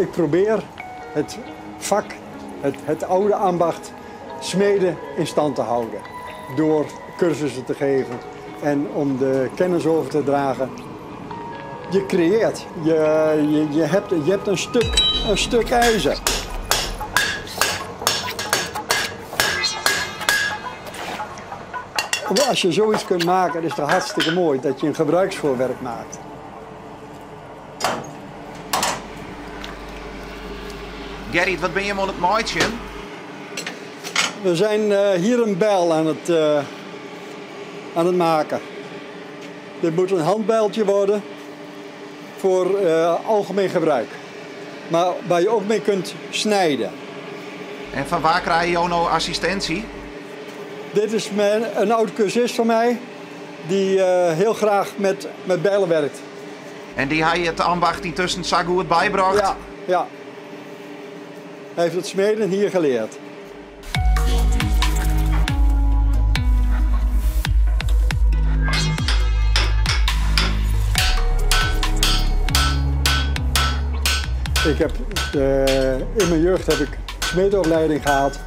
Ik probeer het vak, het oude ambacht, smeden in stand te houden. Door cursussen te geven en om de kennis over te dragen. Je creëert, je hebt een stuk ijzer. Als je zoiets kunt maken, is het hartstikke mooi dat je een gebruiksvoorwerk maakt. Gerrit, wat ben je aan het maaien? We zijn hier een bijl aan het maken. Dit moet een handbijltje worden voor algemeen gebruik. Maar waar je ook mee kunt snijden. En van waar krijg je nou assistentie? Dit is een oud cursist van mij die heel graag met bijlen werkt. En die hij het ambacht intussen zo goed bijbracht? Ja, ja. Hij heeft het smeden hier geleerd. Ik heb, in mijn jeugd heb ik smeedopleiding gehad.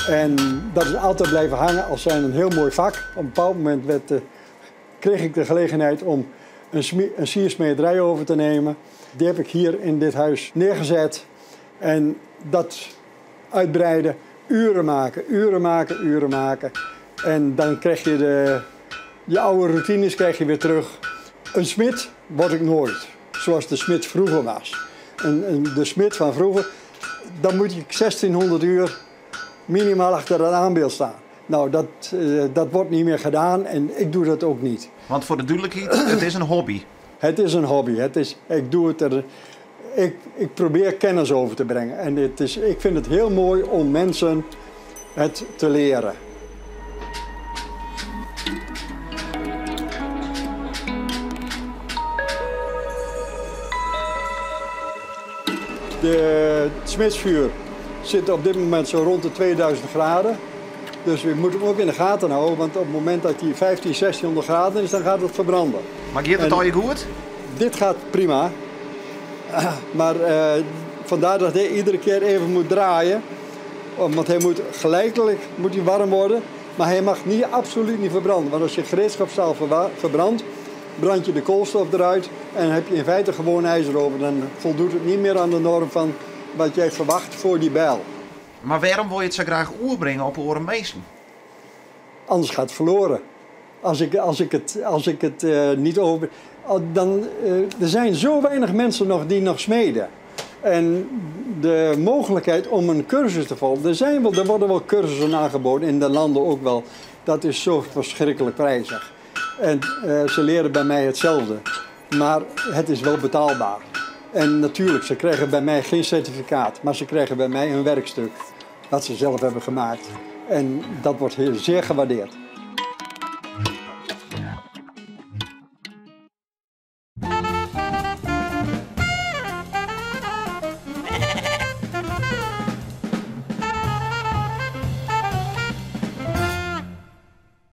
En dat is altijd blijven hangen als zijn een heel mooi vak. Op een bepaald moment kreeg ik de gelegenheid om een siersmederij over te nemen. Die heb ik hier in dit huis neergezet. En dat uitbreiden, uren maken. En dan krijg je je oude routines krijg je weer terug. Een smid word ik nooit, zoals de smid vroeger was. De smid van vroeger, dan moet je 1600 uur minimaal achter dat aanbeeld staan. Nou, dat wordt niet meer gedaan en ik doe dat ook niet. Want voor de duidelijkheid, het is een hobby. Het is een hobby. Ik probeer kennis over te brengen. En ik vind het heel mooi om mensen het te leren. Het smidsvuur zit op dit moment zo rond de 2000 graden. Dus we moeten hem ook in de gaten houden, want op het moment dat hij 1500, 1600 graden is, dan gaat het verbranden. Maar gaat het al je goed? Dit gaat prima. Maar vandaar dat hij iedere keer even moet draaien. Want hij moet gelijkelijk warm worden. Maar hij mag absoluut niet verbranden. Want als je gereedschapsstaal verbrandt, brand je de koolstof eruit. En heb je in feite gewoon ijzer over. Dan voldoet het niet meer aan de norm van wat jij verwacht voor die bijl. Maar waarom wil je het zo graag oerbrengen op orenmeesten? Anders gaat het verloren. Als ik het niet over... er zijn zo weinig mensen nog die nog smeden. En de mogelijkheid om een cursus te volgen... Er worden wel cursussen aangeboden, in de landen ook wel. Dat is zo verschrikkelijk prijzig. En ze leren bij mij hetzelfde. Maar het is wel betaalbaar. En natuurlijk, ze krijgen bij mij geen certificaat. Maar ze krijgen bij mij een werkstuk. Dat ze zelf hebben gemaakt. En dat wordt zeer gewaardeerd.